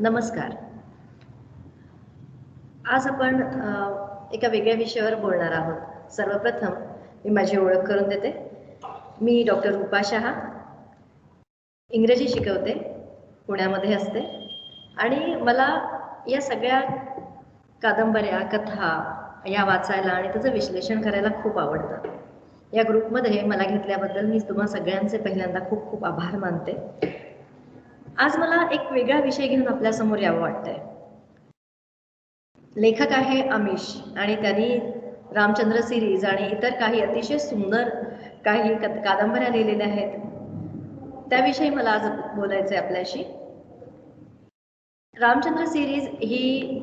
नमस्कार. आज आपण एका वेगळ्या विषयावर बोलणार आहोत. सर्वप्रथम मी माझी ओळख करून देते. मी डॉक्टर रूपा शहा, इंग्रजी शिकवते, पुण्यामध्ये असते आणि मला या सगळ्या कादंबऱ्या, कथा या वाचायला आणि त्याचं विश्लेषण करायला खूप आवडतं. या ग्रुपमध्ये मला घेतल्याबद्दल मी तुम्हा सगळ्यांचे पहिल्यांदा खूप खूप आभार मानते. आज मला एक वेगळा विषय घेऊन आपल्यासमोर यावं वाटतंय. लेखक आहे अमिश आणि त्यांनी रामचंद्र सिरीज आणि इतर काही अतिशय सुंदर काही कादंबऱ्या लिहिलेल्या आहेत. त्याविषयी मला आज बोलायचं आहे आपल्याशी. रामचंद्र सिरीज ही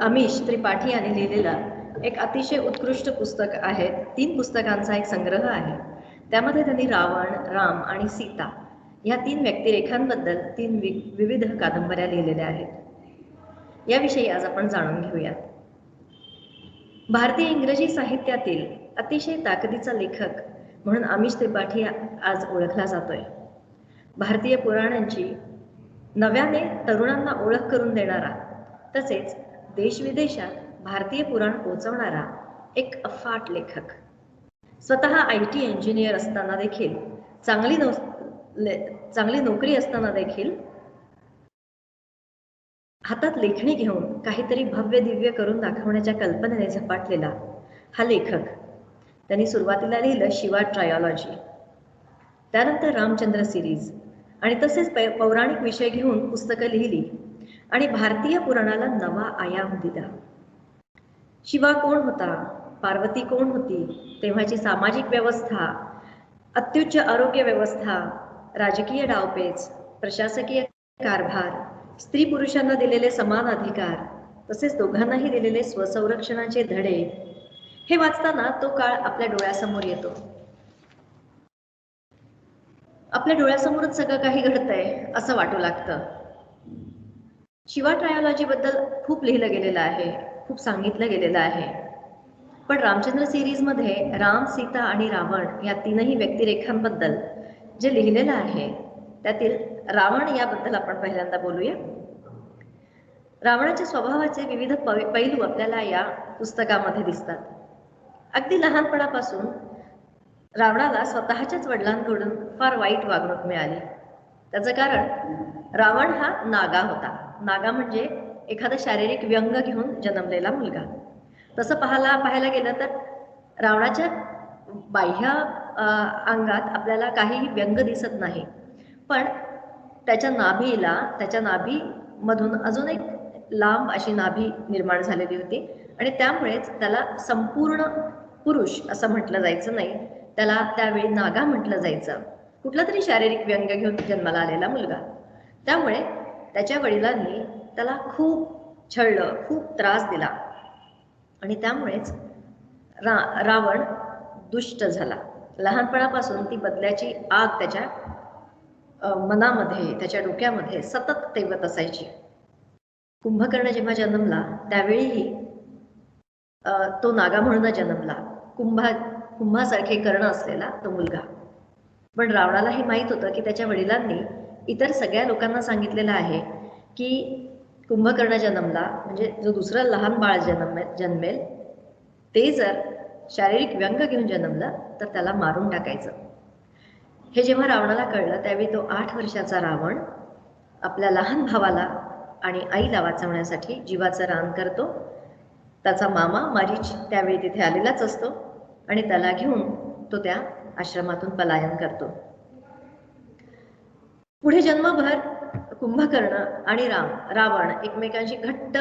अमिश त्रिपाठी यांनी लिहिलेलं एक अतिशय उत्कृष्ट पुस्तक आहे. 3 पुस्तकांचा एक संग्रह आहे. त्यामध्ये त्यांनी रावण, राम आणि सीता या 3 व्यक्तिरेखांबद्दल 3 विविध कादंबऱ्या लिहिलेल्या आहेत. याविषयी आज आपण जाणून घेऊयात. भारतीय इंग्रजी साहित्यातील अतिशय ताकदीचा लेखक म्हणून अमिश त्रिपाठी आज ओळखला जातोय. भारतीय पुराणांची नव्याने तरुणांना ओळख करून देणारा, तसेच देशविदेशात भारतीय पुराण पोहोचवणारा एक अफाट लेखक. स्वतः IT इंजिनियर असताना देखील, चांगली नोकरी असताना देखील हातात लेखणी घेऊन काहीतरी भव्य दिव्य करून दाखवण्याच्या कल्पनेने झपाटलेला हा लेखक. त्यांनी सुरुवातीला लिहिलं शिवा ट्रायोलॉजी, त्यानंतर रामचंद्र सिरीज आणि तसेच पौराणिक विषय घेऊन पुस्तकं लिहिली आणि भारतीय पुराणाला नवा आयाम दिला. शिवा कोण होता, पार्वती कोण होती, तेव्हाची सामाजिक व्यवस्था, अत्युच्च आरोग्य व्यवस्था, राजकीय डावपेच, प्रशासकीय कारभार, स्त्री पुरुषांना दिलेले समान अधिकार, तसेच दोघांनाही दिलेले स्वसंरक्षणाचे धडे, हे वाचताना तो काळ आपल्या डोळ्यासमोर येतो. आपल्या डोळ्यासमोरच सगळं काही घडतंय असं वाटू लागतं. शिवा ट्रायोलॉजी बद्दल खूप लिहिलं गेलेलं आहे, खूप सांगितलं गेलेलं आहे. पण रामचंद्र सिरीजमध्ये राम, सीता आणि रावण या 3ही व्यक्तिरेखांबद्दल जे लिहिलेलं आहे, त्यातील रावण याबद्दल आपण पहिल्यांदा बोलूया. रावणाच्या स्वभावाचे विविध पैलू आपल्याला या पुस्तकामध्ये दिसतात. अगदी लहानपणापासून रावणाला स्वतःच्याच वडिलांकडून फार वाईट वागणूक मिळाली. त्याचं कारण रावण हा नागा होता. नागा म्हणजे एखादा शारीरिक व्यंग घेऊन जन्मलेला मुलगा. तसं पाहायला गेलं तर रावणाच्या बाह्य अंगात आपल्याला काहीही व्यंग दिसत नाही, पण त्याच्या नाभीमधून अजून एक लांब अशी नाभी निर्माण झालेली होती आणि त्यामुळेच त्याला संपूर्ण पुरुष असं म्हटलं जायचं नाही, त्याला त्यावेळी नागा म्हटलं जायचं. कुठला तरी शारीरिक व्यंग घेऊन जन्माला आलेला मुलगा. त्यामुळे त्याच्या वडिलांनी त्याला खूप छळलं, खूप त्रास दिला आणि त्यामुळेच रावण दुष्ट झाला. लहानपणापासून ती बदल्याची आग त्याच्या मनामध्ये, त्याच्या डोक्यामध्ये सतत तेवत असायची. कुंभकर्ण जेव्हा जन्मला त्यावेळीही तो नागा म्हणूनच जन्मला, कुंभासारखे कर्ण असलेला तो मुलगा. पण रावणाला हे माहीत होतं की त्याच्या वडिलांनी इतर सगळ्या लोकांना सांगितलेलं आहे की कुंभकर्ण जन्मला म्हणजे जो दुसरा लहान बाळ जन्मेल ते जर शारीरिक व्यंग घेऊन जन्मलं तर त्याला मारून टाकायचं. हे जेव्हा रावणाला कळलं त्यावेळी तो 8 वर्षाचा रावण आपल्या लहान भावाला आणि आईला वाचवण्यासाठी जीवाचं रान करतो. त्याचा मामा मारीच त्यावेळी तिथे आलेलाच असतो आणि त्याला घेऊन तो त्या आश्रमातून पलायन करतो. पुढे जन्मभर कुंभकर्ण आणि रावण एकमेकांशी घट्ट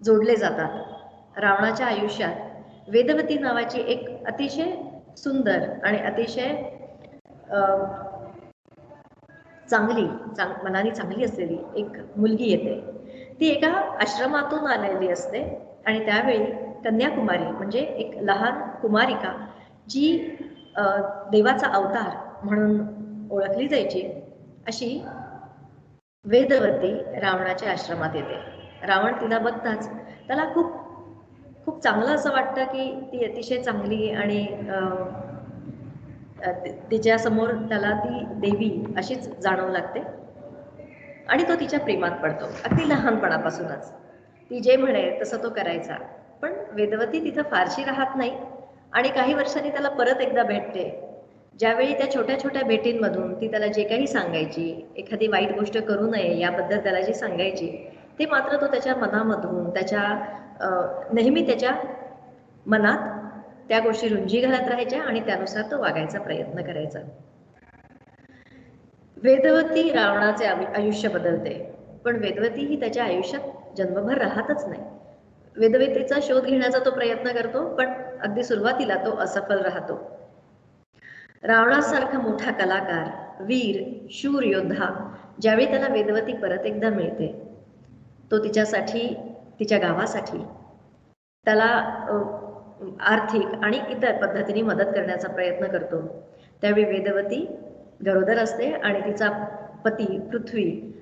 जोडले जातात. रावणाच्या आयुष्यात वेदवती नावाची एक अतिशय सुंदर आणि अतिशय मनाने चांगली असलेली एक मुलगी येते. ती एका आश्रमातून आलेली असते आणि त्यावेळी कन्याकुमारी म्हणजे एक लहान कुमारिका जी देवाचा अवतार म्हणून ओळखली जायची अशी वेदवती रावणाच्या आश्रमात येते. रावण तिला बघताच त्याला खूप खूप चांगलं असं वाटतं की ती अतिशय चांगली आणि तिच्यासमोर त्याला ती देवी अशीच जाणवू लागते आणि तो तिच्या प्रेमात पडतो अगदी लहानपणापासूनच. ती जे म्हणेल तसं तो करायचा. पण वेदवती तिथं फारशी राहत नाही आणि काही वर्षांनी त्याला परत एकदा भेटते. ज्यावेळी त्या छोट्या छोट्या भेटींमधून ती त्याला जे काही सांगायची, एखादी वाईट गोष्ट करू नये याबद्दल त्याला जी सांगायची, ते मात्र तो त्याच्या मनामधून त्याच्या नेहमी त्याच्या मनात त्या गोष्टी रुंजी घालत राहायच्या आणि त्यानुसार तो वागायचा प्रयत्न करायचा. वेदवती रावणाचे आयुष्य बदलते, पण वेदवती ही त्याच्या आयुष्यात जन्मभर राहतच नाही. वेदवतीचा शोध घेण्याचा तो प्रयत्न करतो, पण अगदी सुरुवातीला तो असफल राहतो. रावणासारखा मोठा कलाकार, वीर, शूर योद्धा ज्यावेळी त्याला वेदवती परत एकदा मिळते, तो तिच्यासाठी, तिच्या गावासाठी त्याला आर्थिक आणि इतर पद्धतीने मदत करण्याचा प्रयत्न करतो. त्यावेळी वेदवती गरोदर असते आणि तिचा पती पृथ्वी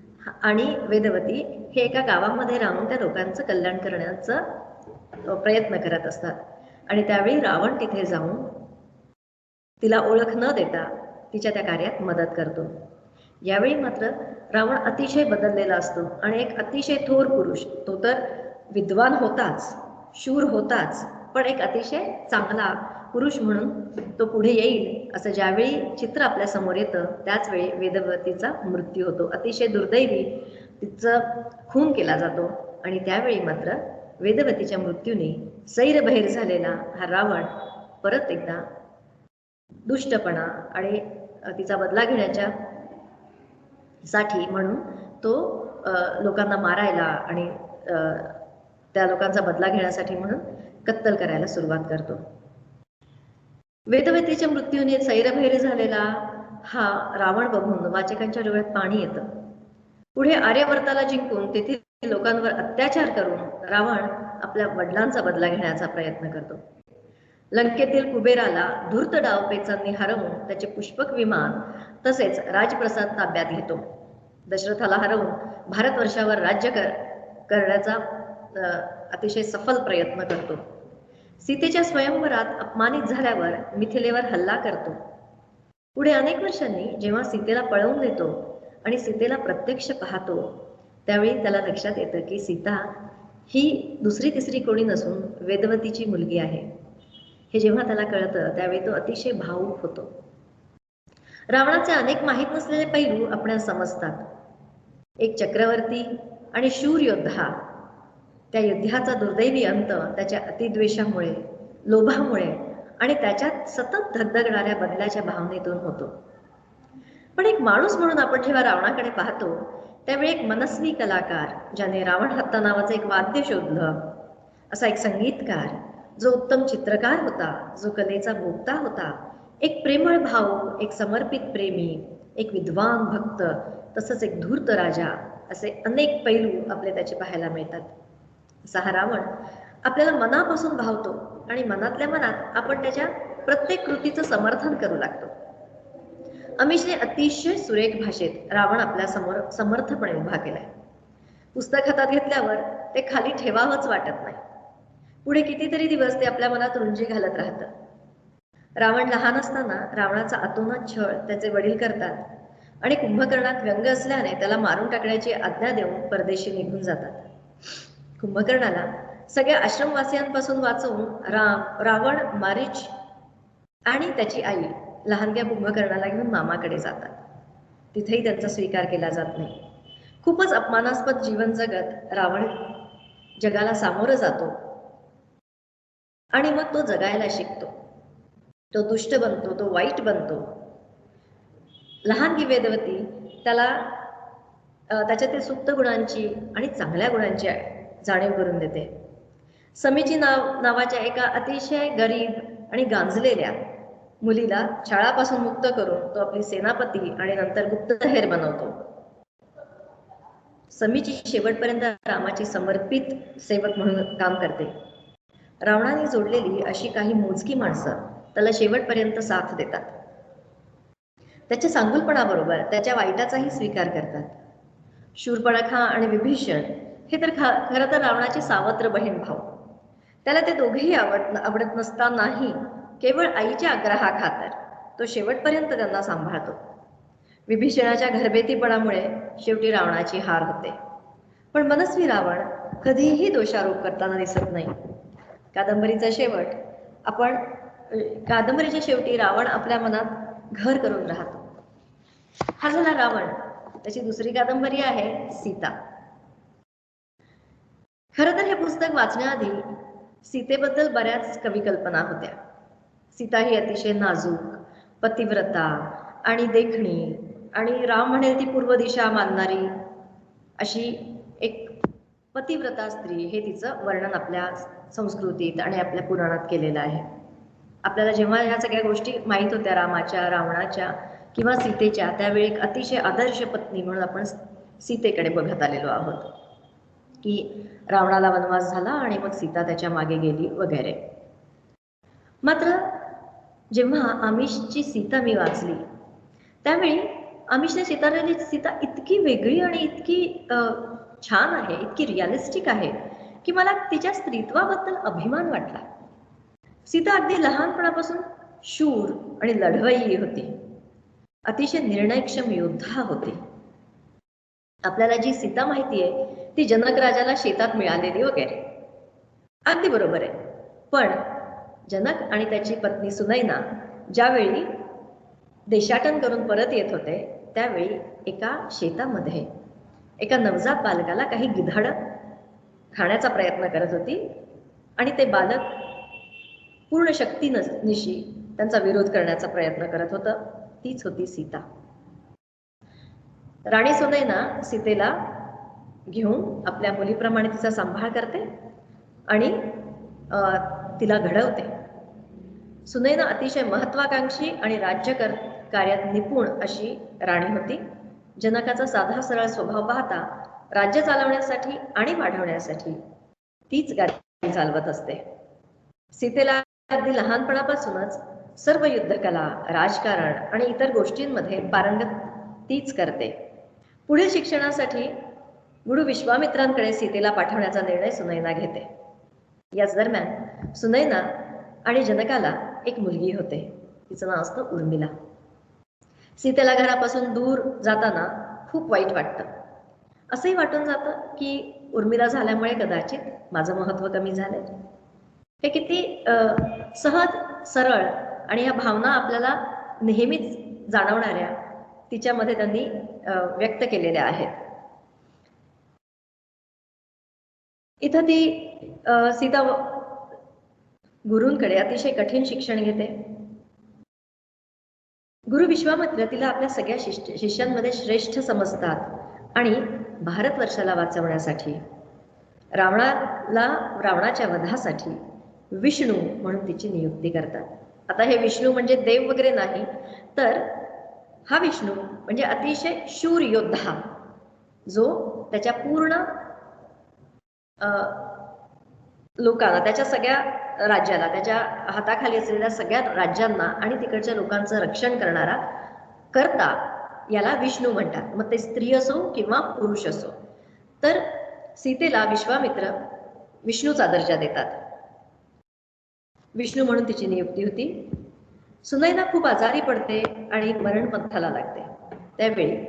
आणि वेदवती हे एका गावामध्ये राहून त्या लोकांचं कल्याण करण्याचा प्रयत्न करत असतात. आणि त्यावेळी रावण तिथे जाऊन तिला ओळख न देता तिच्या त्या कार्यात मदत करतो. यावेळी मात्र रावण अतिशय बदललेला असतो आणि एक अतिशय थोर पुरुष, तो तर विद्वान होताच, शूर होताच, पण एक अतिशय चांगला पुरुष म्हणून तो पुढे येईल असं ज्यावेळी चित्र आपल्या समोर येतं, त्याच वेळी वेदवतीचा मृत्यू होतो. अतिशय दुर्दैवी तिचं खून केला जातो आणि त्यावेळी मात्र वेदवतीच्या मृत्यूने सैरभैर झालेला हा रावण परत एकदा दुष्टपणा आणि तिचा बदला घेण्याच्या साठी म्हणून तो लोकांना मारायला आणि त्या लोकांचा बदला घेण्यासाठी म्हणून कत्तल करायला सुरुवात करतो. वेदवतीच्या मृत्यूने सैरभैर झालेला हा रावण बघून वाचकांच्या डोळ्यात पाणी येतं. पुढे आर्यवर्ताला जिंकून तेथील लोकांवर अत्याचार करून रावण आपल्या वडिलांचा बदला घेण्याचा प्रयत्न करतो. लंकेतील कुबेराला धूर्त डावपेचांनी हरवून त्याचे पुष्पक विमान तसेच राजप्रसाद ताब्यात घेतो. दशरथाला हरवून भारतवर्षावर राज्य करण्याचा अतिशय सफल प्रयत्न करतो. सीतेच्या स्वयंवरात अपमानित झाल्यावर मिथिलेवर हल्ला करतो. पुढे अनेक वर्षांनी जेव्हा सीतेला पळवून देतो आणि सीतेला प्रत्यक्ष पाहतो, त्यावेळी त्याला लक्षात येतं की सीता ही दुसरी तिसरी कोणी नसून वेदवतीची मुलगी आहे. हे जेव्हा त्याला कळतं त्यावेळी तो अतिशय भावुक होतो. रावणाचे अनेक माहीत नसलेले पैलू आपणास समजतात. एक चक्रवर्ती आणि शूर योद्धा, त्या युद्धाचा दुर्दैवी अंत त्याच्या अतिद्वेषामुळे, लोभामुळे आणि त्याच्यात सतत धगधगणाऱ्या बदल्याच्या भावनेतून होतो. पण एक माणूस म्हणून आपण जेव्हा रावणाकडे पाहतो त्यावेळी एक मनस्वी कलाकार, ज्याने रावण हत्ता नावाचं एक वाद्य शोधलं, असा एक संगीतकार, जो उत्तम चित्रकार होता, जो कलेचा भोक्ता होता, एक प्रेमळ भाऊ, एक समर्पित प्रेमी, एक विद्वान भक्त, तसंच एक धूर्त राजा, असे अनेक पैलू आपले त्याचे पाहायला मिळतात. असा हा रावण आपल्याला मनापासून भावतो आणि मनातल्या मनात आपण त्याच्या प्रत्येक कृतीचं समर्थन करू लागतो. अमिशने अतिशय सुरेख भाषेत रावण आपल्या समोर समर्थपणे उभा केलाय. पुस्तक हातात घेतल्यावर ते खाली ठेवावंच वाटत नाही. पुढे कितीतरी दिवस ते आपल्या मनात रुंजी घालत राहतं. रावण लहान असताना रावणाचा अतोनात छळ त्याचे वडील करतात आणि कुंभकर्णात व्यंग असल्याने त्याला मारून टाकण्याची आज्ञा देऊन परदेशी निघून जातात. कुंभकर्णाला सगळ्या आश्रमवासियांपासून वाचवून रावण, मारीच आणि त्याची आई लहानग्या कुंभकर्णाला घेऊन मामाकडे जातात. तिथेही त्यांचा स्वीकार केला जात नाही. खूपच अपमानास्पद जीवन जगत रावण जगाला सामोरं जातो आणि मग तो जगायला शिकतो. तो दुष्ट बनतो, तो वाईट बनतो. लहानगी वेदवती त्याला त्याच्यातील सुप्त गुणांची आणि चांगल्या गुणांची जाणीव करून देते. समीची नावाच्या एका अतिशय गरीब आणि गांजलेल्या मुलीला छळापासून मुक्त करून तो आपली सेनापती आणि नंतर गुप्तहेर बनवतो. समीची शेवटपर्यंत रामाची समर्पित सेवक म्हणून काम करते. रावणाने जोडलेली अशी काही मोजकी माणसं त्याला शेवटपर्यंत साथ देतात. त्याच्या सांगुलपणाबरोबर त्याच्या वाईटाचाही स्वीकार करतात. शूर्पणखा आणि विभीषण हे तर खरं तर रावणाचे सावत्र बहीण भाऊ. त्याला ते दोघेही आवडत नसतानाही केवळ आईच्या आग्रहाखातर तो शेवटपर्यंत त्यांना सांभाळतो. विभीषणाच्या घरभेतीपणामुळे शेवटी रावणाची हार होते. पण मनस्वी रावण कधीही दोषारोप करताना दिसत नाही. कादंबरीचा शेवट आपण कादंबरीच्या शेवटी रावण आपल्या मनात घर करून राहतो. हा झाला रावण. त्याची दुसरी कादंबरी आहे सीता. खरं तर हे पुस्तक वाचण्याआधी सीतेबद्दल बऱ्याच कविकल्पना होत्या. सीता ही अतिशय नाजूक, पतिव्रता आणि देखणी आणि राम म्हणेल ती पूर्व दिशा मानणारी अशी एक पतिव्रता स्त्री, हे तिचं वर्णन आपल्या संस्कृतीत आणि आपल्या पुराणात केलेलं आहे. आपल्याला जेव्हा ह्या सगळ्या गोष्टी माहीत होत्या रामाच्या, रावणाच्या किंवा सीतेच्या, त्यावेळी एक अतिशय आदर्श पत्नी म्हणून आपण सीतेकडे बघत आलेलो आहोत की रावणाला वनवास झाला आणि मग सीता त्याच्या मागे गेली वगैरे. मात्र जेव्हा आमिषची सीता मी वाचली त्यावेळी आमिषने चितारलेली सीता इतकी वेगळी आणि इतकी छान आहे, इतकी रिअलिस्टिक आहे की मला तिच्या स्त्रीत्वाबद्दल अभिमान वाटला. सीता अगदी लहानपणापासून शूर आणि लढवय्यी होती. अतिशय निर्णयक्षम योद्धा होती. आपल्याला जी सीता माहिती आहे ती जनक राजाला शेतात मिळालेली वगैरे, अगदी बरोबर आहे. पण जनक आणि त्याची पत्नी सुनैना ज्यावेळी देशाटन करून परत येत होते त्यावेळी एका शेतामध्ये एका नवजात बालकाला काही गिधाडं खाण्याचा प्रयत्न करत होती आणि ते बालक पूर्ण शक्तीनिशी त्यांचा विरोध करण्याचा प्रयत्न करत होतं. तीच होती सीता. राणी सुनैना सीतेला घेऊन आपल्या मुलीप्रमाणे तिचा सांभाळ करते आणि तिला घडवते. सुनैना अतिशय महत्वाकांक्षी आणि राज्य कार्यात निपुण अशी राणी होती. जनकाचा साधा सरळ स्वभाव पाहता राज्य चालवण्यासाठी आणि वाढवण्यासाठी तीच गाडी चालवत असते. सीतेला अगदी लहानपणापासूनच सर्व युद्धकला, राजकारण आणि इतर गोष्टींमध्ये पारंगत तीच करते. पुढील शिक्षणासाठी गुरु विश्वामित्रांकडे सीतेला पाठवण्याचा निर्णय सुनैना घेते. याच दरम्यान सुनैना आणि जनकाला एक मुलगी होते. तिचं नाव असतं उर्मिला. सीतेला घरापासून दूर जाताना खूप वाईट वाटतं. असंही वाटून जातं की उर्मिला झाल्यामुळे कदाचित माझं महत्त्व कमी झालंय. हे किती सहज, सरळ आणि या भावना आपल्याला नेहमीच जाणवणाऱ्या तिच्यामध्ये त्यांनी व्यक्त केलेल्या आहेत. इथं ती सीता गुरूंकडे अतिशय कठीण शिक्षण घेते. गुरु विश्वामित्र तिला आपल्या सगळ्या शिष्यांमध्ये श्रेष्ठ समजतात आणि भारतवर्षाला वाचवण्यासाठी रावणाच्या वधासाठी विष्णू म्हणून तिची नियुक्ती करतात. आता हे विष्णू म्हणजे देव वगैरे नाही, तर हा विष्णू म्हणजे अतिशय शूर योद्धा, जो त्याच्या पूर्ण लोकांना, त्याच्या सगळ्या राज्याला, त्याच्या हाताखाली असलेल्या सगळ्या राज्यांना आणि तिकडच्या लोकांचं रक्षण करणारा कर्ता, याला विष्णू म्हणतात. मग ते स्त्री असो किंवा पुरुष असो. तर सीतेला विश्वामित्र विष्णूचा दर्जा देतात. विष्णू म्हणून तिची नियुक्ती होती. सुनैना खूप आजारी पडते आणि मरणपंथाला लागते. त्यावेळी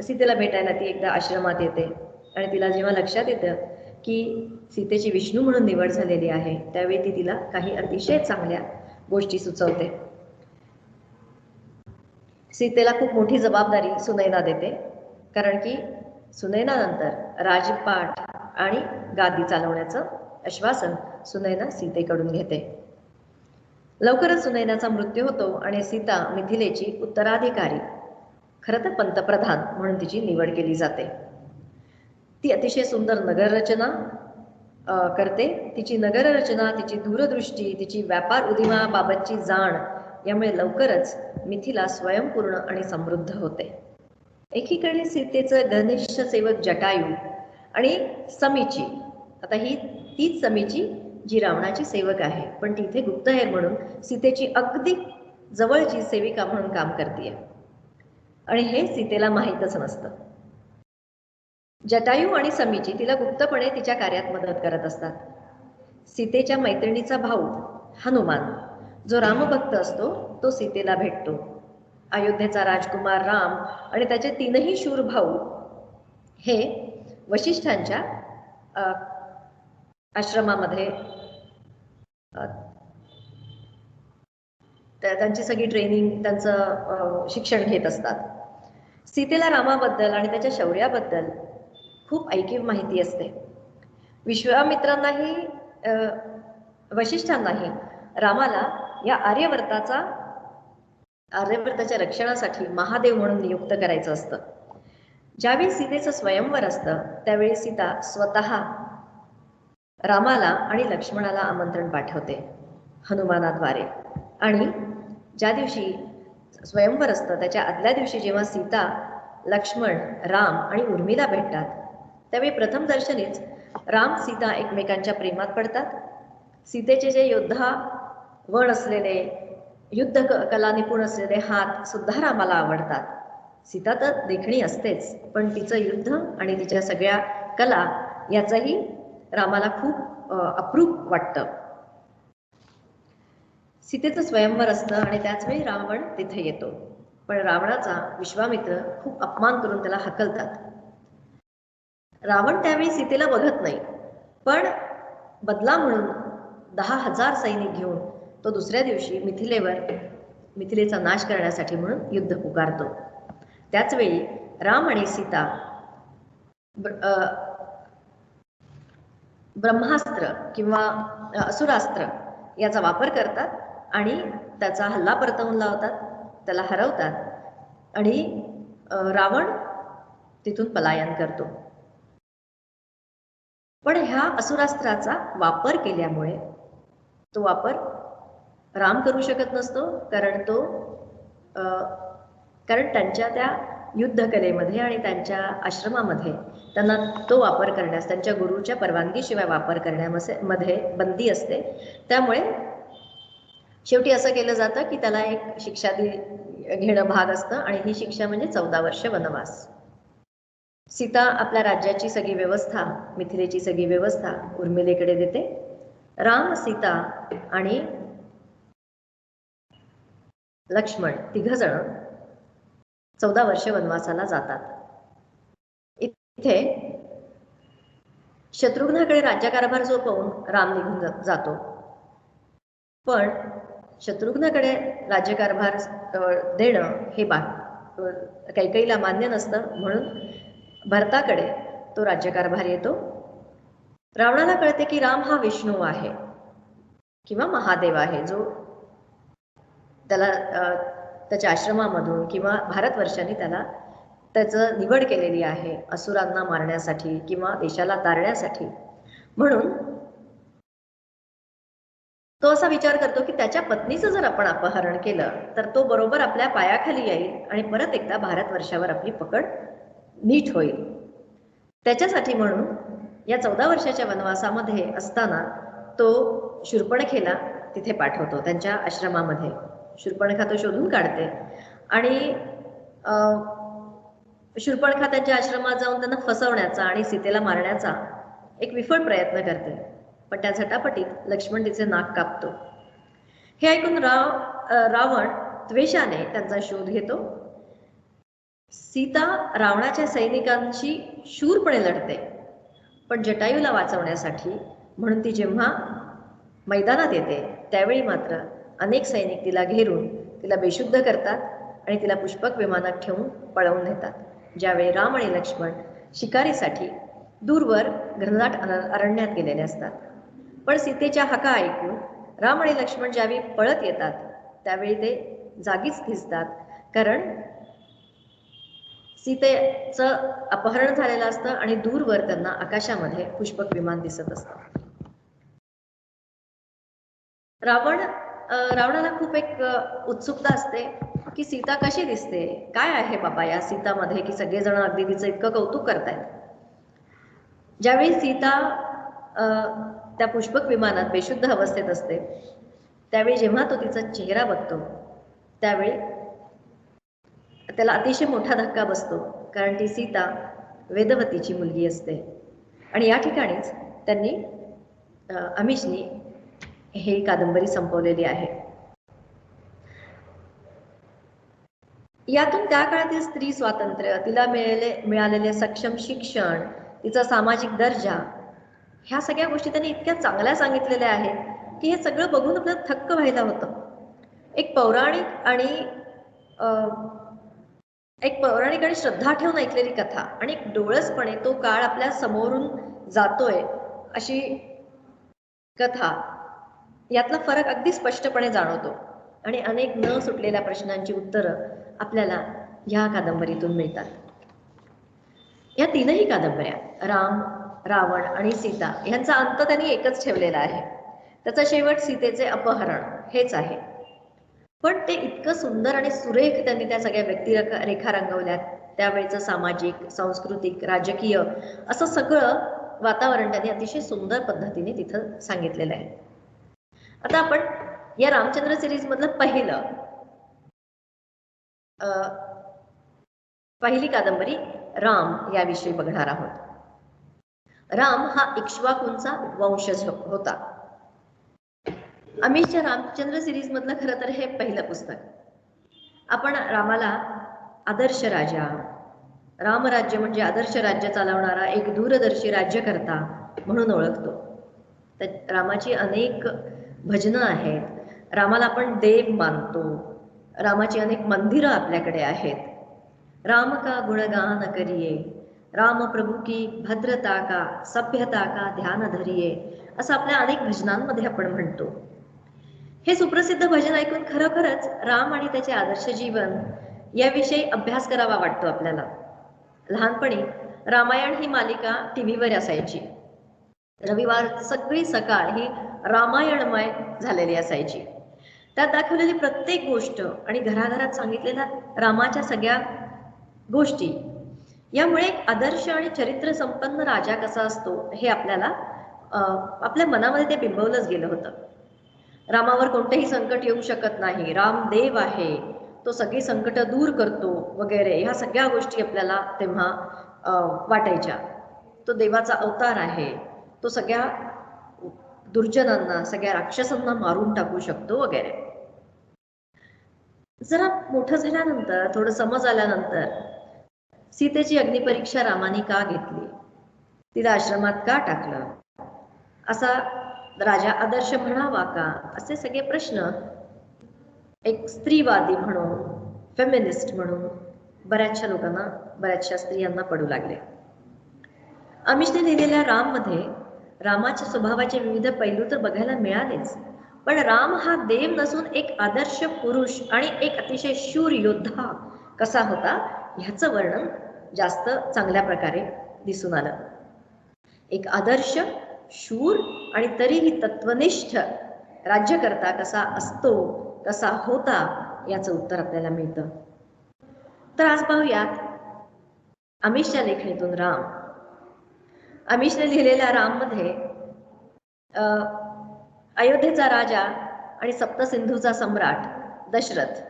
सीतेला भेटायला ती एकदा आश्रमात येते आणि तिला जेव्हा लक्षात येतं की सीतेची विष्णू म्हणून निवड झालेली आहे, त्यावेळी ती तिला काही अतिशय चांगल्या गोष्टी सुचवते. सीतेला खूप मोठी जबाबदारी सुनैना देते, कारण की सुनैनानंतर राजपाट आणि गादी चालवण्याचं आश्वासन सुनैना सीतेकडून घेते. लवकरच सुनैनाचा मृत्यू होतो आणि सीता मिथिलेची उत्तराधिकारी, खरं तर पंतप्रधान म्हणून तिची निवड केली जाते. ती अतिशय सुंदर नगररचना करते. तिची नगररचना, तिची दूरदृष्टी, तिची व्यापार उद्यमाबाबतची जाण यामुळे लवकरच मिथिला स्वयंपूर्ण आणि समृद्ध होते. एकीकडे सीतेचं घनिष्ठ सेवक जटायू आणि समीची, आता ही तीच समीची जी रावणाची सेवक आहे, पण ती इथे गुप्तहेर म्हणून सीतेची अगदी जवळची सेविका म्हणून काम करते आणि हे सीतेला माहीतच नसतं. जटायू आणि समीची तिला गुप्तपणे तिच्या कार्यात मदत करत असतात. सीतेच्या मैत्रिणीचा भाऊ हनुमान, जो रामभक्त असतो, तो सीतेला भेटतो अयोध्येचा राजकुमार राम आणि त्याचे तीनही शूर भाऊ हे वशिष्ठांच्या आश्रमामध्ये त्यांची सगळी ट्रेनिंग, त्यांचं शिक्षण घेत असतात. सीतेला रामाबद्दल आणि त्याच्या शौर्याबद्दल खूप ऐकीव माहिती असते. विश्वामित्रांनाही वशिष्ठांनाही रामाला या आर्यवर्ताच्या रक्षणासाठी महादेव म्हणून नियुक्त करायचं असतं. ज्यावेळी सीतेचं स्वयंवर असतं त्यावेळी सीता स्वतः रामाला आणि लक्ष्मणाला आमंत्रण पाठवते हनुमानाद्वारे. आणि ज्या दिवशी स्वयंवर असतं त्याच्या आदल्या दिवशी जेव्हा सीता, लक्ष्मण, राम आणि उर्मिला भेटतात त्यावेळी प्रथम दर्शनीच राम सीता एकमेकांच्या प्रेमात पडतात. सीतेचे जे वण असलेले, युद्ध कला निपुण असलेले हात सुद्धा रामाला आवडतात. सीता तर देखणी असतेच, पण तिचं युद्ध आणि तिच्या सगळ्या कला याचंही रामाला खूप अप्रूप वाटतं. सीतेचं स्वयंवर असतं आणि त्याच वेळी रावण तिथे येतो. पण रावणाचा विश्वामित्र खूप अपमान करून त्याला हकलतात. रावण त्यावेळी सीतेला बघत नाही, पण बदला म्हणून 10,000 सैनिक घेऊन तो दुसऱ्या दिवशी मिथिलेचा नाश करण्यासाठी म्हणून युद्ध पुकारतो. त्याच वेळी राम आणि सीता ब्रह्मास्त्र किंवा असुरास्त्र याचा वापर करतात आणि त्याचा हल्ला परतवून लावतात, त्याला हरवतात आणि रावण तिथून पलायन करतो. पण ह्या असुरास्त्राचा वापर केल्यामुळे तो वापर राम करू शकत नसतो, कारण त्यांच्या त्या युद्धकलेमध्ये आणि त्यांच्या आश्रमामध्ये त्यांना तो वापर करण्यास, त्यांच्या गुरुच्या परवानगीशिवाय वापर करण्यामध्ये बंदी असते. त्यामुळे शेवटी असं केलं जातं की त्याला एक शिक्षा घेणं भाग असतं आणि ही शिक्षा म्हणजे 14 वर्ष वनवास. सीता आपल्या राज्याची सगळी व्यवस्था, मिथिलेची सगळी व्यवस्था उर्मिलेकडे देते. राम, सीता आणि लक्ष्मण तिघजण 14 वर्ष वनवासाला जातात. इथे शत्रुघ्नाकडे राज्यकारभार सोपवून राम निघून जातो. पण शत्रुघ्नाकडे राज्यकारभार देणं हे कैकेयीला मान्य नसतं, म्हणून भरताकडे तो राज्यकारभार येतो. रावणाला कळते की राम हा विष्णू आहे किंवा महादेव आहे, जो त्याला त्याच्या आश्रमामधून किंवा भारतवर्षाने त्याचं निवड केलेली आहे असुरांना मारण्यासाठी किंवा देशाला तारण्यासाठी. म्हणून तो असा विचार करतो की त्याच्या पत्नीचं जर आपण अपहरण केलं तर तो बरोबर आपल्या पायाखाली येईल आणि परत एकदा भारतवर्षावर आपली पकड नीट होईल. त्याच्यासाठी म्हणून या 14 वर्षाच्या वनवासामध्ये असताना तो शूर्पणखेला तिथे पाठवतो त्यांच्या आश्रमामध्ये. शूर्पणखा तो शोधून काढते आणि शूर्पणखा त्यांच्या आश्रमात जाऊन त्यांना फसवण्याचा आणि सीतेला मारण्याचा एक विफल प्रयत्न करते. पण त्या झटापटीत लक्ष्मण तिचे नाक कापतो. हे ऐकून रावण द्वेषाने त्यांचा शोध घेतो. सीता रावणाच्या सैनिकांशी शूरपणे लढते, पण जटायूला वाचवण्यासाठी म्हणून ती जेव्हा मैदानात येते त्यावेळी मात्र अनेक सैनिक तिला घेरून तिला बेशुद्ध करतात आणि तिला पुष्पक विमानात ठेवून पळवून नेतात. ज्यावेळी राम आणि लक्ष्मण शिकारीसाठी दूरवर घनदाट अरण्यात गेलेले असतात. पण सीतेच्या हाका ऐकून राम आणि लक्ष्मण ज्यावेळी पळत येतात त्यावेळी ते जागीच थिजतात, कारण सीतेचं अपहरण झालेलं असतं आणि दूरवर त्यांना आकाशामध्ये पुष्पक विमान दिसत असतं. रावणाला खूप एक उत्सुकता असते की सीता कशी दिसते, काय आहे बाबा या सीतामध्ये की सगळेजण अगदी तिचं इतकं कौतुक करतायत. ज्यावेळी सीता त्या पुष्पक विमानात बेशुद्ध अवस्थेत असते त्यावेळी जेव्हा तो तिचा चेहरा बघतो त्यावेळी त्याला अतिशय मोठा धक्का बसतो, कारण ती सीता वेदवतीची मुलगी असते. आणि या ठिकाणीच त्यांनी अमिशनी ही कादंबरी संपवलेली आहे. यातून त्या काळातील स्त्री स्वातंत्र्य, तिला मिळालेले सक्षम शिक्षण, तिचा सामाजिक दर्जा, ह्या सगळ्या गोष्टी त्यांनी इतक्या चांगल्या सांगितलेल्या आहेत की हे सगळं बघून आपल्याला थक्क व्हायला होतं. एक पौराणिक आणि श्रद्धा ठेवून ऐकलेली कथा आणि एक डोळसपणे तो काळ आपल्या समोरून जातोय अशी कथा, यातला फरक अगदी स्पष्टपणे जाणवतो. आणि अनेक न सुटलेल्या प्रश्नांची उत्तरं आपल्याला ह्या कादंबरीतून मिळतात. या तीनही कादंबऱ्या, राम, रावण आणि सीता, यांचा अंत त्यांनी एकच ठेवलेला आहे. त्याचा शेवट सीतेचे अपहरण हेच आहे. पण ते इतकं सुंदर आणि सुरेख त्यांनी त्या सगळ्या व्यक्तिरेखा रंगवल्यात. त्यावेळेचं सामाजिक, सांस्कृतिक, राजकीय असं सगळं वातावरण त्यांनी अतिशय सुंदर पद्धतीने तिथं सांगितलेलं आहे. आता आपण या रामचंद्र सिरीज मधलं पहिली कादंबरी राम याविषयी बघणार आहोत. राम हा इक्ष्वाकूंचा वंशज होता. अमिशच्या रामचंद्र सिरीज मधलं खरं तर हे पहिलं पुस्तक. आपण रामाला आदर्श राजा, रामराज्य म्हणजे आदर्श राज्य चालवणारा एक दूरदर्शी राज्यकर्ता म्हणून ओळखतो. तर रामाची अनेक भजनं आहेत. रामाला आपण देव मानतो. रामाची अनेक मंदिरं आपल्याकडे आहेत. राम का गुणगान करिये, राम प्रभू की भद्रता का सभ्यता का ध्यान धरिये, असं आपल्या अनेक भजनांमध्ये आपण म्हणतो. हे सुप्रसिद्ध भजन ऐकून खरोखरच राम आणि त्याचे आदर्श जीवन याविषयी अभ्यास करावा वाटतो आपल्याला. लहानपणी रामायण ही मालिका टीव्हीवर असायची. रविवार सगळी सकाळ ही रामायणमय झालेली असायची. त्यात दाखवलेली प्रत्येक गोष्ट आणि घराघरात सांगितलेल्या रामाच्या सगळ्या गोष्टी, यामुळे एक आदर्श आणि चरित्र संपन्न राजा कसा असतो हे आपल्याला आपल्या मनामध्ये ते बिंबवलंच गेलं होतं. रामावर कोणतेही संकट येऊ शकत नाही, राम देव आहे, तो सगळी संकट दूर करतो वगैरे, ह्या सगळ्या गोष्टी आपल्याला तेव्हा वाटायच्या. तो देवाचा अवतार आहे, तो सगळ्या दुर्जनांना, सगळ्या राक्षसांना मारून टाकू शकतो वगैरे. जरा मोठं झाल्यानंतर, थोडं समज आल्यानंतर, सीतेची अग्निपरीक्षा रामाने का घेतली, तिला आश्रमात का टाकलं, असा राजा आदर्श म्हणावा का, असे सगळे प्रश्न एक स्त्रीवादी म्हणून, फेमिनिस्ट म्हणून बऱ्याचशा लोकांना, बऱ्याचशा स्त्रियांना पडू लागले. अमिशने लिहिलेल्या राममध्ये रामाच्या स्वभावाचे विविध पैलू तर बघायला मिळालेच, पण राम हा देव नसून एक आदर्श पुरुष आणि एक अतिशय शूर योद्धा कसा होता ह्याचं वर्णन जास्त चांगल्या प्रकारे दिसून आलं. एक आदर्श, शूर आणि तरीही तत्वनिष्ठ राज्यकर्ता कसा असतो, कसा होता, याचं उत्तर आपल्याला मिळतं. तर आज पाहूयात अमिशच्या लेखणीतून राम. अमिशने लिहिलेल्या राममध्ये अयोध्येचा राजा आणि सप्तसिंधूचा सम्राट दशरथ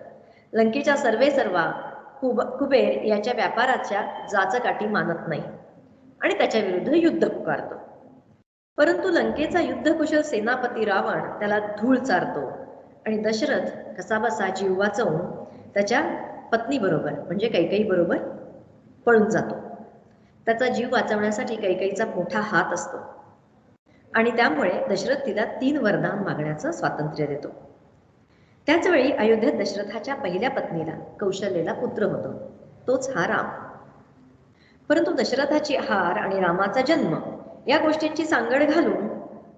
लंकेच्या सर्वेसर्वा कुबेर याच्या व्यापाराच्या जाचकाठी मानत नाही आणि त्याच्या विरुद्ध युद्ध पुकारतो. परंतु लंकेचा युद्धकुशल सेनापती रावण त्याला धूळ चारतो आणि दशरथ कसाबसा जीव वाचवून त्याच्या पत्नीबरोबर म्हणजे कैकेयी बरोबर पळून जातो. त्याचा जीव वाचवण्यासाठी कैकेयीचा मोठा हात असतो आणि त्यामुळे दशरथ तिला 3 वरदान मागण्याचं स्वातंत्र्य देतो. त्याचवेळी अयोध्येत दशरथाच्या पहिल्या पत्नीला कौशल्येला पुत्र होतो, तोच हा राम. परंतु दशरथाची हार आणि रामाचा जन्म या गोष्टींची सांगड घालून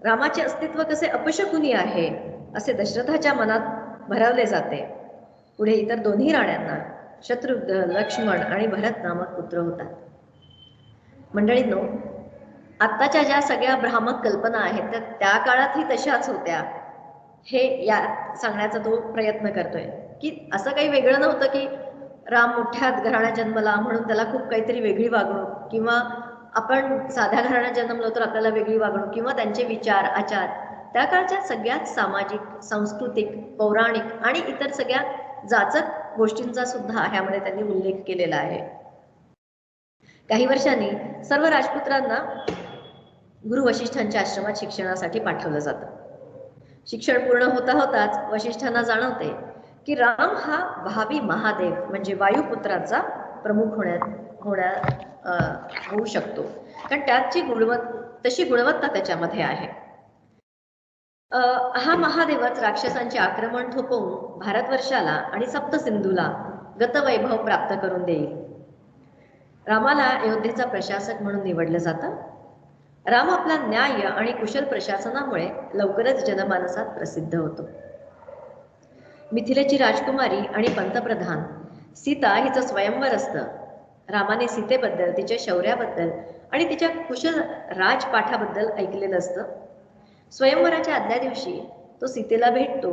रामाचे अस्तित्व कसे अपशकुनी आहे असे दशरथाच्या मनात भरवले जाते. पुढे इतर दोन्ही राण्यांना शत्रुघ्न, लक्ष्मण आणि भरत नामक पुत्र होतात. मंडळींनो, आत्ताच्या ज्या सगळ्या भ्रामक कल्पना आहेत त्या काळातही तशाच होत्या, हे या सांगण्याचा तो प्रयत्न करतोय. की असं काही वेगळं नव्हतं की राम मोठ्या घराण्यात जन्मला म्हणून त्याला खूप काहीतरी वेगळी वागणूक, किंवा आपण साध्या घराण्यात जन्मलो तर आपल्याला वेगळी वागणूक, किंवा त्यांचे विचार, आचार त्या काळच्या सगळ्यात सामाजिक, सांस्कृतिक, पौराणिक आणि इतर सगळ्या जाचक गोष्टींचा सुद्धा ह्यामध्ये त्यांनी उल्लेख केलेला आहे. काही वर्षांनी सर्व राजपुत्रांना गुरु वशिष्ठांच्या आश्रमात शिक्षणासाठी पाठवलं जातं. शिक्षण पूर्ण होताच वशिष्ठांना जाणवते की राम हा भावी महादेव म्हणजे वायुपुत्राचा प्रमुख होऊ शकतो, कारण त्याची तशी गुणवत्ता त्याच्यामध्ये आहे. हा महादेवच राक्षसांचे आक्रमण थोपवून भारतवर्षाला आणि सप्तसिंधूला गतवैभव प्राप्त करून देईल. रामाला अयोध्येचा प्रशासक म्हणून निवडलं जातं. राम आपला न्याय आणि कुशल प्रशासनामुळे लवकरच जनमानसात प्रसिद्ध होतो. मिथिलेची राजकुमारी आणि पंतप्रधान सीता हिचं स्वयंवर असतं. रामाने सीतेबद्दल, तिच्या शौर्याबद्दल आणि तिच्या कुशल राजपाठाबद्दल ऐकलेलं असतं. स्वयंवराच्या आदल्या दिवशी तो सीतेला भेटतो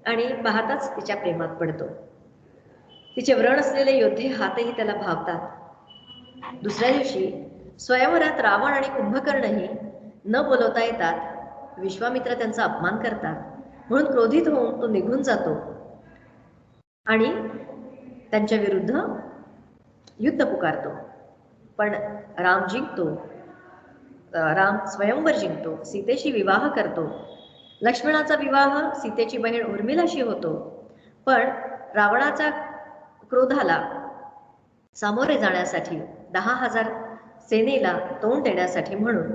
आणि पाहताच तिच्या प्रेमात पडतो. तिचे व्रण असलेले योद्धे हातही त्याला भावतात. दुसऱ्या दिवशी स्वयंवरात रावण आणि कुंभकर्णही न बोलवता येतात. विश्वामित्र त्यांचा अपमान करतात, म्हणून क्रोधित होऊन तो निघून जातो आणि त्यांच्या विरुद्ध युद्ध पुकारतो. पण राम जिंकतो. राम स्वयंवर जिंकतो, सीतेशी विवाह करतो. लक्ष्मणाचा विवाह सीतेची बहीण उर्मिलाशी होतो. पण रावणाच्या क्रोधाला सामोरे जाण्यासाठी 10,000 सेनेला तोंड देण्यासाठी म्हणून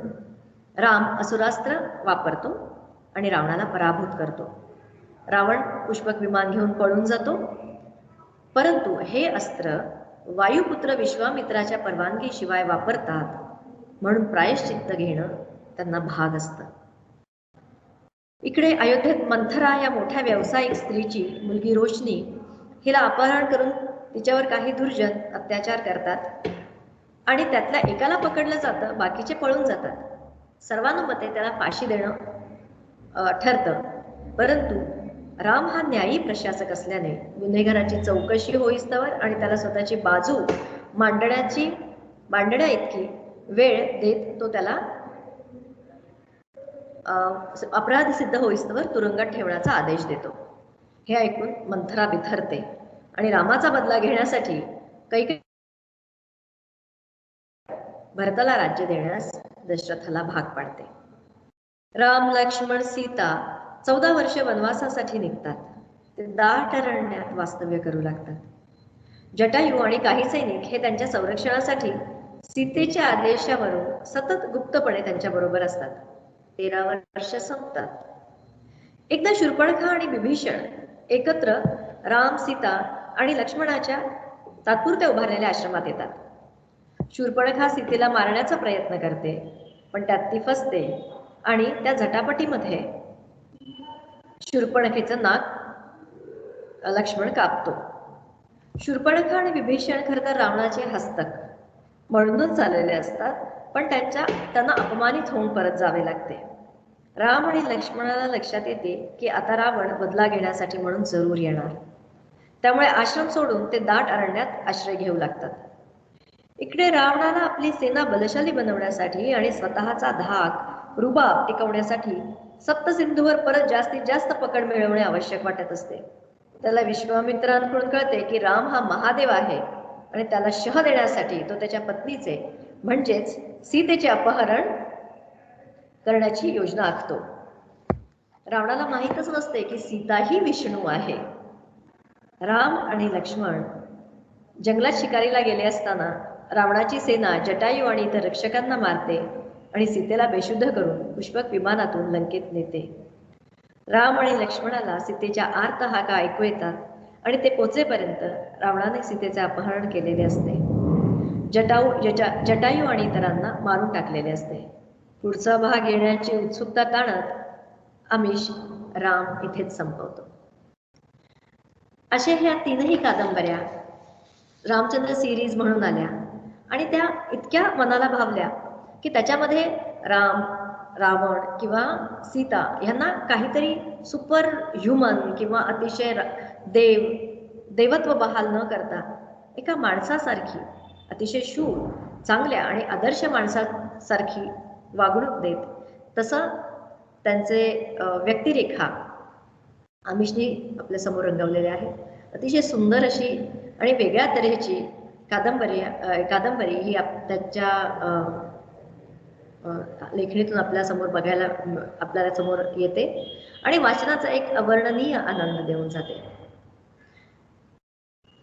राम असुरास्त्र वापरतो आणि रावणाला पराभूत करतो. रावण पुष्पक विमान घेऊन पळून जातो, परंतु हे अस्त्र वायुपुत्र विश्वामित्राच्या परवानगीशिवाय वापरतात, म्हणून प्रायश्चित्त घेणं त्यांना भाग असतं. इकडे अयोध्येत मंथरा या मोठ्या व्यावसायिक स्त्रीची मुलगी रोशनी हिला अपहरण करून तिच्यावर काही दुर्जन अत्याचार करतात आणि त्यातल्या एकाला पकडलं जातं, बाकीचे पळून जातात. सर्वानुमते त्याला फाशी देणं ठरतं. परंतु राम हा न्यायी प्रशासक असल्याने गुन्हेगाराची चौकशी होईस्तवर आणि त्याला स्वतःची बाजू मांडण्या इतकी वेळ देत तो त्याला अपराध सिद्ध होईस्तवर तुरुंगात ठेवण्याचा आदेश देतो. हे ऐकून मंथरा बिथरते आणि रामाचा बदला घेण्यासाठी कैकेयी भरताला राज्य देण्यास दशरथाला भाग पाडते. राम, लक्ष्मण, सीता 14 वर्ष वनवासासाठी निघतात. ते दाट अरण्यात वास्तव्य करू लागतात. जटायू आणि काही सैनिक हे त्यांच्या संरक्षणासाठी सीतेच्या आदेशावरून सतत गुप्तपणे त्यांच्याबरोबर असतात. 13 वर्ष संपतात. एकदा शूर्पणखा आणि विभीषण एकत्र राम, सीता आणि लक्ष्मणाच्या तात्पुरत्या उभारलेल्या आश्रमात येतात. शूर्पणखा सीतेला मारण्याचा प्रयत्न करते, पण त्यात ती फसते आणि त्या झटापटीमध्ये शूर्पणखेचं नाक लक्ष्मण कापतो. शूर्पणखा आणि विभीषण खरं तर रावणाचे हस्तक म्हणूनच चाललेले असतात, पण त्यांना अपमानित होऊन परत जावे लागते. राम आणि लक्ष्मणाला लक्षात येते की आता रावण बदला घेण्यासाठी म्हणून जरूर येणार. त्यामुळे आश्रम सोडून ते दाट अरण्यात आश्रय घेऊ लागतात. इकडे रावणाला आपली सेना बलशाली बनवण्यासाठी आणि स्वतःचा धाक रुबाब टिकवण्यासाठी सप्तसिंधूवर परत जास्तीत जास्त पकड मिळवणे आवश्यक वाटत असते. त्याला विश्वामित्रांकडून कळते की राम हा महादेव आहे आणि त्याला शह देण्यासाठी तो त्याच्या पत्नीचे म्हणजेच सीतेचे अपहरण करण्याची योजना आखतो. रावणाला माहीतच नसते की सीता ही विष्णू आहे. राम आणि लक्ष्मण जंगलात शिकारीला गेले असताना रावणाची सेना जटायू आणि इतर रक्षकांना मारते आणि सीतेला बेशुद्ध करून पुष्पक विमानातून लंकेत नेते. राम आणि लक्ष्मणाला सीतेच्या आर्त हाका ऐकू येतात आणि ते पोचेपर्यंत रावणाने सीतेचे अपहरण केलेले असते. जटायू आणि इतरांना मारून टाकलेले असते. पुढचा भाग येण्याची उत्सुकता ताणत आमिष राम इथेच संपवतो. अशा ह्या 3ही कादंबऱ्या रामचंद्र सिरीज म्हणून आल्या आणि त्या इतक्या मनाला भावल्या की त्याच्यामध्ये राम, रावण किंवा सीता यांना काहीतरी सुपर ह्युमन किंवा अतिशय देवत्व बहाल न करता एका माणसासारखी अतिशय शूर, चांगल्या आणि आदर्श माणसासारखी वागणूक देत तसं त्यांचे व्यक्तिरेखा आमिषनी आपल्या समोर रंगवलेले आहे. अतिशय सुंदर अशी आणि वेगळ्या तऱ्हेची कादंबरी ही त्याच्या लेखणीतून आपल्याला समोर येते आणि वाचनाचा एक अवर्णनीय आनंद देऊन जाते.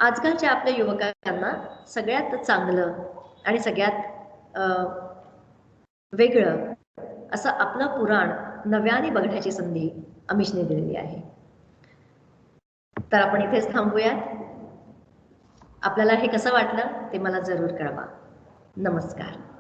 आजकालच्या आपल्या युवकांना सगळ्यात चांगलं आणि सगळ्यात वेगळं असं आपलं पुराण नव्याने बघण्याची संधी अमिशने दिलेली आहे. तर आपण इथेच थांबूयात. आपल्याला हे कसं वाटलं ते मला जरूर कळवा. नमस्कार.